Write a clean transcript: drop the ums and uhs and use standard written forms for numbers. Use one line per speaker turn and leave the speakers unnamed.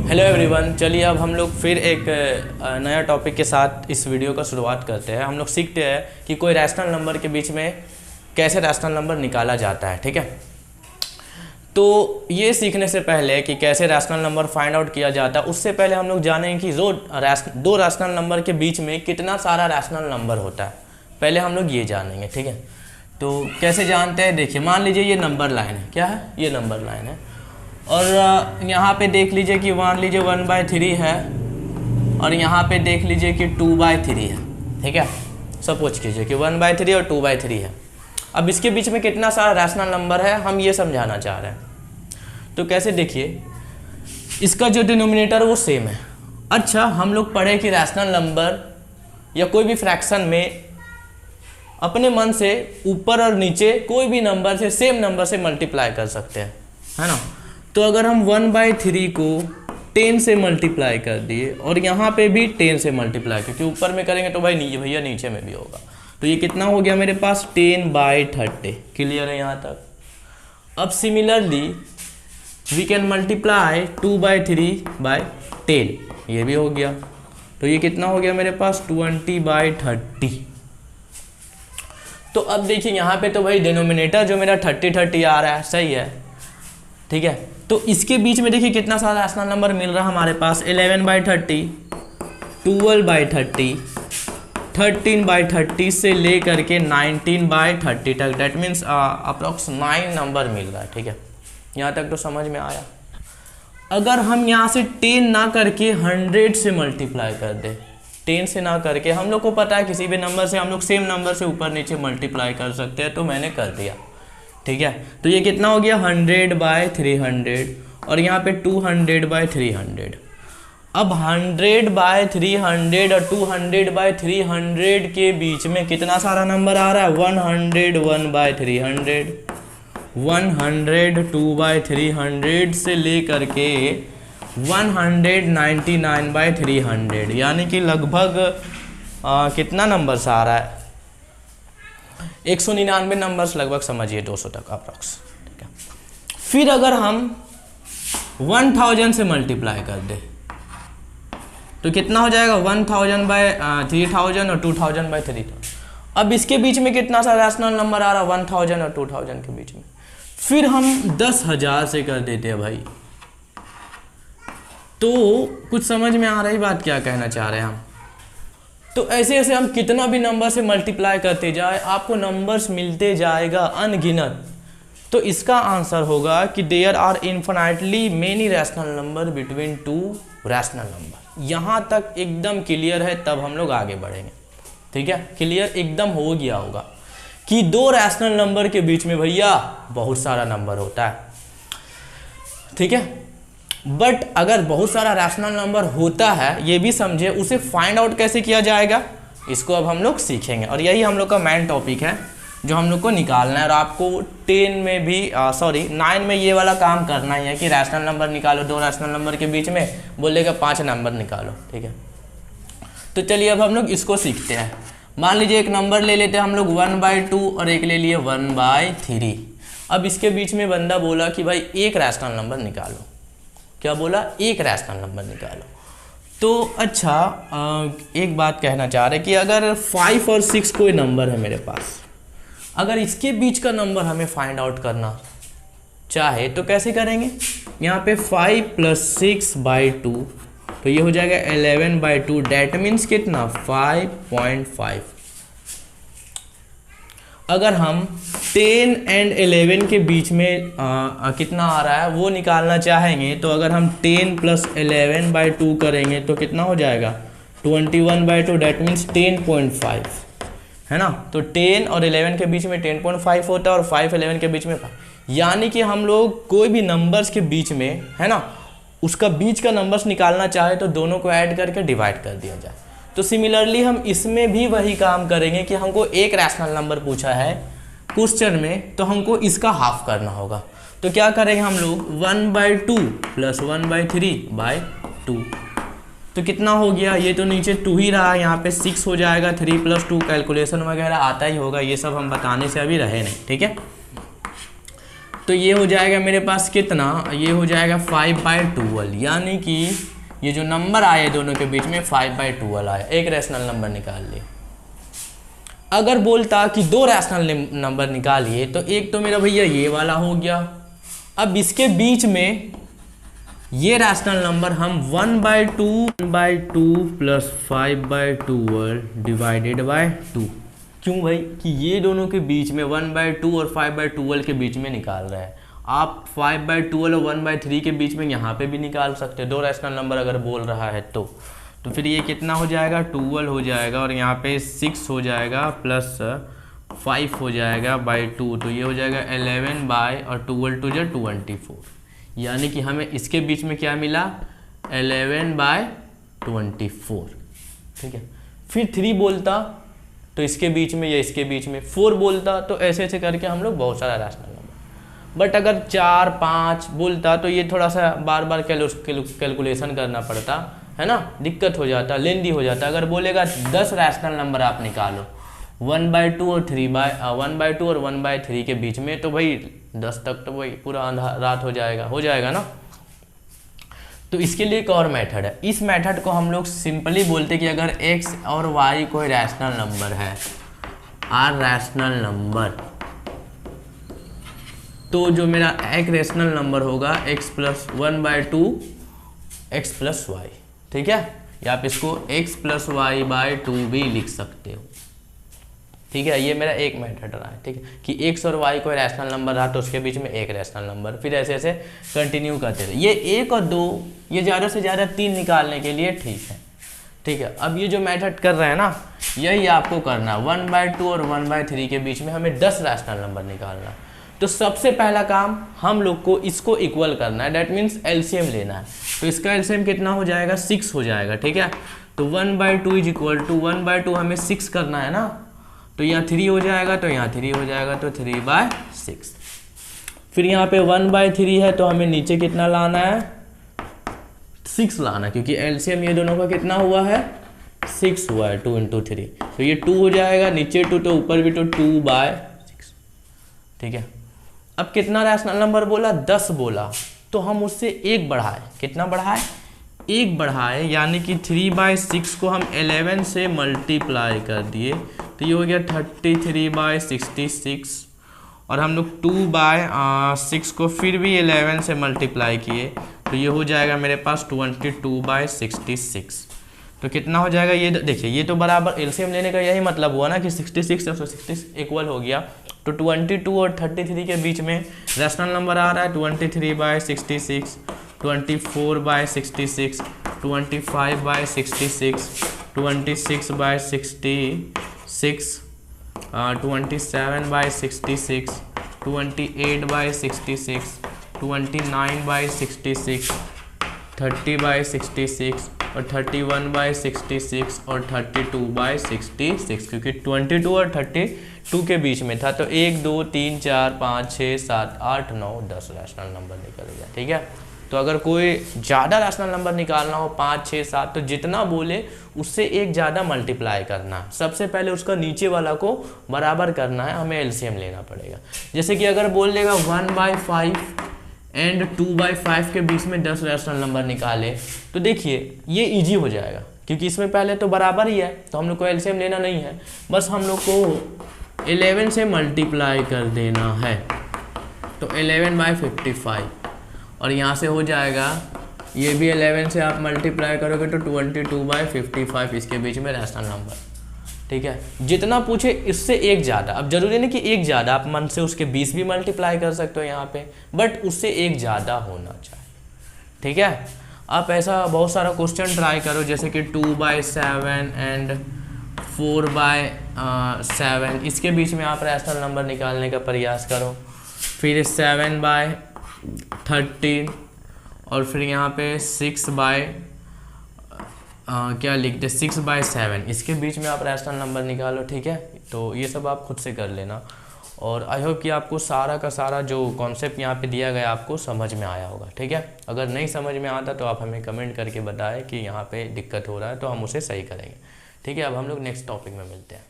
Hello everyone, चलिए अब हम लोग फिर एक नया टॉपिक के साथ इस वीडियो का शुरुआत करते हैं। हम लोग सीखते हैं कि कोई रैशनल नंबर के बीच में कैसे रैशनल नंबर निकाला जाता है। ठीक है, तो ये सीखने से पहले कि कैसे रैशनल नंबर फाइंड आउट किया जाता है, उससे पहले हम लोग जानेंगे कि दो रैशनल नंबर के बीच में कितना सारा रैशनल नंबर होता है। पहले हम लोग ये जानेंगे। ठीक है, तो कैसे जानते हैं, देखिए मान लीजिए ये नंबर लाइन है। क्या है? ये नंबर लाइन है और यहाँ पे देख लीजिए कि मान लीजिए 1/3 है और यहाँ पे देख लीजिए कि 2/3 है। ठीक है, सपोज कीजिए कि 1/3 और 2/3 है। अब इसके बीच में कितना सारा रैशनल नंबर है, हम ये समझाना चाह रहे हैं। तो कैसे, देखिए इसका जो डिनोमिनेटर वो सेम है। अच्छा, हम लोग पढ़े कि रैशनल नंबर या कोई भी फ्रैक्शन में अपने मन से ऊपर और नीचे कोई भी नंबर से सेम नंबर से मल्टीप्लाई कर सकते हैं, है ना। तो अगर हम 1/3 को 10 से मल्टीप्लाई कर दिए और यहाँ पे भी 10 से मल्टीप्लाई, क्योंकि ऊपर में करेंगे तो भाई भैया नीचे में भी होगा, तो ये कितना हो गया मेरे पास 10/30। क्लियर है यहाँ तक? अब सिमिलरली वी कैन मल्टीप्लाई 2/3/10, ये भी हो गया, तो ये कितना हो गया मेरे पास 20/30। तो अब देखिए यहाँ पे तो भाई डिनोमिनेटर जो मेरा 30 आ रहा है, सही है। ठीक है, तो इसके बीच में देखिए कितना सारा रैशनल नंबर मिल रहा है हमारे पास, 11/30, 12/30, 13/30 से ले करके 19/30 तक। डैट मीन्स अप्रॉक्स 9 नंबर मिल रहा है। ठीक है, यहाँ तक तो समझ में आया। अगर हम यहाँ से 10 ना करके 100 से मल्टीप्लाई कर दे, 10 से ना करके, हम लोग को पता है किसी भी नंबर से हम लोग सेम नंबर से ऊपर नीचे मल्टीप्लाई कर सकते हैं, तो मैंने कर दिया। ठीक है, तो ये कितना हो गया 100/300 और यहाँ पे 200/300। अब 100/300 और 200/300 के बीच में कितना सारा नंबर आ रहा है, 101/300, 102/300 से ले करके 199/300, यानी कि लगभग कितना नंबर्स आ रहा है, 199 नंबर्स लगभग, समझिए 200 तक अप्रॉक्स। ठीक है, फिर अगर हम 1000 से मल्टीप्लाई कर दे तो कितना हो जाएगा 1000/3000 और 2000/3000। अब इसके बीच में कितना सा रैशनल नंबर आ रहा है, 1000 और 2000 के बीच में। फिर हम 10,000 से कर देते हैं भाई। तो कुछ समझ में आ रही बात, क्या कहना चाह रहे हैं हम? तो ऐसे ऐसे हम कितना भी नंबर से मल्टीप्लाई करते जाए, आपको नंबर्स मिलते जाएगा अनगिनत। तो इसका आंसर होगा कि there are infinitely many rational number between two rational number. यहाँ तक एकदम क्लियर है, तब हम लोग आगे बढ़ेंगे। ठीक है, क्लियर एकदम हो गया होगा कि दो रैशनल नंबर के बीच में भैया बहुत सारा नंबर होता है। ठीक है, बट अगर बहुत सारा रैशनल नंबर होता है, ये भी समझे, उसे फाइंड आउट कैसे किया जाएगा, इसको अब हम लोग सीखेंगे। और यही हम लोग का मेन टॉपिक है जो हम लोग को निकालना है। और आपको 10 में भी 9 में ये वाला काम करना ही है कि रैशनल नंबर निकालो, दो रैशनल नंबर के बीच में बोलेगा 5 नंबर निकालो। ठीक है, तो चलिए अब हम लोग इसको सीखते हैं। मान लीजिए एक नंबर ले लेते हैं हम लोग 1/2 और एक ले लिए 1/3। अब इसके बीच में बंदा बोला कि भाई एक रैशनल नंबर निकालो। क्या बोला? एक रैशनल नंबर निकालो। तो अच्छा, एक बात कहना चाह रहे कि अगर 5 और 6 कोई नंबर है मेरे पास, अगर इसके बीच का नंबर हमें फाइंड आउट करना चाहे तो कैसे करेंगे? यहाँ पे 5 + 6/2, तो ये हो जाएगा 11/2। डैट मीन्स कितना, 5.5। अगर हम 10 और 11 के बीच में कितना आ रहा है वो निकालना चाहेंगे, तो अगर हम 10 + 11/2 करेंगे तो कितना हो जाएगा 21/2। डैट मीन्स 10.5, है ना। तो 10 और 11 के बीच में 10.5 होता है और 5 11 के बीच में 5। यानी कि हम लोग कोई भी नंबर्स के बीच में, है ना, उसका बीच का नंबर्स निकालना चाहे तो दोनों को ऐड करके डिवाइड कर दिया जाए। तो सिमिलरली हम इसमें भी वही काम करेंगे कि हमको एक रैशनल नंबर पूछा है क्वेश्चन में, तो हमको इसका हाफ करना होगा। तो क्या करेंगे हम लोग, 1/2 + 1/3/2। तो कितना हो गया, ये तो नीचे 2 ही रहा, यहाँ पे 6 हो जाएगा। 3 + 2 कैलकुलेशन वगैरह आता ही होगा, ये सब हम बताने से अभी रहे नहीं। ठीक है, तो ये हो जाएगा मेरे पास कितना, ये हो जाएगा 5/12, यानी कि ये जो नंबर आए दोनों के बीच में 5/12 आया, एक रैशनल नंबर निकाल लिए। अगर बोलता कि दो रैशनल नंबर निकालिए तो एक तो मेरा भैया ये वाला हो गया, अब इसके बीच में ये रैशनल नंबर हम 1/2 प्लस 5/12 डिवाइडेड बाय 2, क्यों भाई कि ये दोनों के बीच में 1/2 और 5/12 के बीच में निकाल रहे हैं। आप 5/12 और 1/3 के बीच में यहाँ पे भी निकाल सकते हो, दो रैशनल नंबर अगर बोल रहा है तो फिर ये कितना हो जाएगा, 12 हो जाएगा और यहाँ पे 6 हो जाएगा प्लस 5 हो जाएगा बाई 2, तो ये हो जाएगा 11 बाय और 12 2 = 24, यानी कि हमें इसके बीच में क्या मिला 11/24, ठीक है। फिर 3 बोलता तो इसके बीच में या इसके बीच में, 4 बोलता तो ऐसे ऐसे करके हम लोग बहुत सारा रैशनल नंबर, बट अगर 4 5 बोलता तो ये थोड़ा सा बार बार कैलकुलेशन करना पड़ता है ना, दिक्कत हो जाता, लेंदी हो जाता। अगर बोलेगा 10 रैशनल नंबर आप निकालो 1/2 और 1/2 और 1/3 के बीच में, तो भाई 10 तक तो भाई पूरा रात हो जाएगा ना। तो इसके लिए एक और मेथड है, इस मेथड को हम लोग सिंपली बोलते कि अगर x और y कोई रैशनल नंबर है, आर रैशनल नंबर, तो जो मेरा एक रैशनल नंबर होगा x + 1/2 x + y, ठीक है, या आप इसको x + y/2 भी लिख सकते हो, ठीक है। ये मेरा एक मेथड रहा है, ठीक है, कि x और y कोई रैशनल नंबर रहा तो उसके बीच में एक रैशनल नंबर, फिर ऐसे ऐसे कंटिन्यू करते रहे। ये 1 और 2, ये ज़्यादा से ज़्यादा 3 निकालने के लिए ठीक है, ठीक है। अब ये जो मेथड कर रहे हैं ना, यही आपको करना, 1/2 और 1/3 के बीच में हमें 10 रैशनल नंबर निकालना। तो सबसे पहला काम हम लोग को इसको इक्वल करना है, डैट मीन्स एलसीएम लेना है। तो इसका एलसीएम कितना हो जाएगा, 6 हो जाएगा, ठीक है। तो 1/2 = 1/2 हमें 6 करना है ना, तो यहाँ 3 हो जाएगा, तो यहाँ 3 हो जाएगा, तो 3/6। फिर यहाँ पे 1/3 है तो हमें नीचे कितना लाना है, 6 लाना, क्योंकि एलसीएम ये दोनों का कितना हुआ है, 6 हुआ है, 2 × 3, तो ये 2 हो जाएगा, नीचे 2 तो ऊपर भी तो 2/6, ठीक है। अब कितना रैशनल नंबर बोला, 10 बोला, तो हम उससे 1 बढ़ाए, कितना बढ़ाए, 1 बढ़ाए, यानी कि 3/6 को हम 11 से मल्टीप्लाई कर दिए, तो ये हो गया 33/66, और हम लोग 2/6 को फिर भी 11 से मल्टीप्लाई किए, तो ये हो जाएगा मेरे पास 22/66। तो कितना हो जाएगा, ये देखिए, ये तो बराबर एलसीएम लेने का यही मतलब हुआ ना कि 66 और 66 इक्वल हो गया। तो 22 और 33 के बीच में रैशनल नंबर आ रहा है 23/66, 24/66, 25/66, 26/66, 27/66, 28/66, 29/66, 30/66 और 31/66 और 32/66, क्योंकि 22 और 32 के बीच में था। तो 1 2 3 4 5 6 7 8 9 10 रैशनल नंबर निकल गया, ठीक है। तो अगर कोई ज़्यादा रैशनल नंबर निकालना हो 5 6 7, तो जितना बोले उससे एक ज़्यादा मल्टीप्लाई करना है। सबसे पहले उसका नीचे वाला को बराबर करना है, हमें एलसीएम लेना पड़ेगा। जैसे कि अगर बोल देगा 1/5 एंड 2/5 के बीच में 10 रैशनल नंबर निकाले, तो देखिए ये इजी हो जाएगा, क्योंकि इसमें पहले तो बराबर ही है, तो हम लोग को एलसीएम लेना नहीं है, बस हम लोग को 11 से मल्टीप्लाई कर देना है। तो 11/55, और यहाँ से हो जाएगा, ये भी 11 से आप मल्टीप्लाई करोगे तो 22/55, इसके बीच में रैशनल नंबर, ठीक है। जितना पूछे इससे एक ज़्यादा, अब जरूरी नहीं कि एक ज़्यादा, आप मन से उसके 20 भी मल्टीप्लाई कर सकते हो यहाँ पे, बट उससे एक ज़्यादा होना चाहिए, ठीक है। आप ऐसा बहुत सारा क्वेश्चन ट्राई करो, जैसे कि 2/7 एंड 4/7, इसके बीच में आप रैशनल नंबर निकालने का प्रयास करो। फिर 7/13, और फिर यहाँ पे 6/7, इसके बीच में आप रैशनल नंबर निकालो, ठीक है। तो ये सब आप खुद से कर लेना, और आई होप कि आपको सारा का सारा जो कॉन्सेप्ट यहाँ पे दिया गया आपको समझ में आया होगा, ठीक है। अगर नहीं समझ में आता तो आप हमें कमेंट करके बताएं कि यहाँ पे दिक्कत हो रहा है, तो हम उसे सही करेंगे, ठीक है। अब हम लोग नेक्स्ट टॉपिक में मिलते हैं।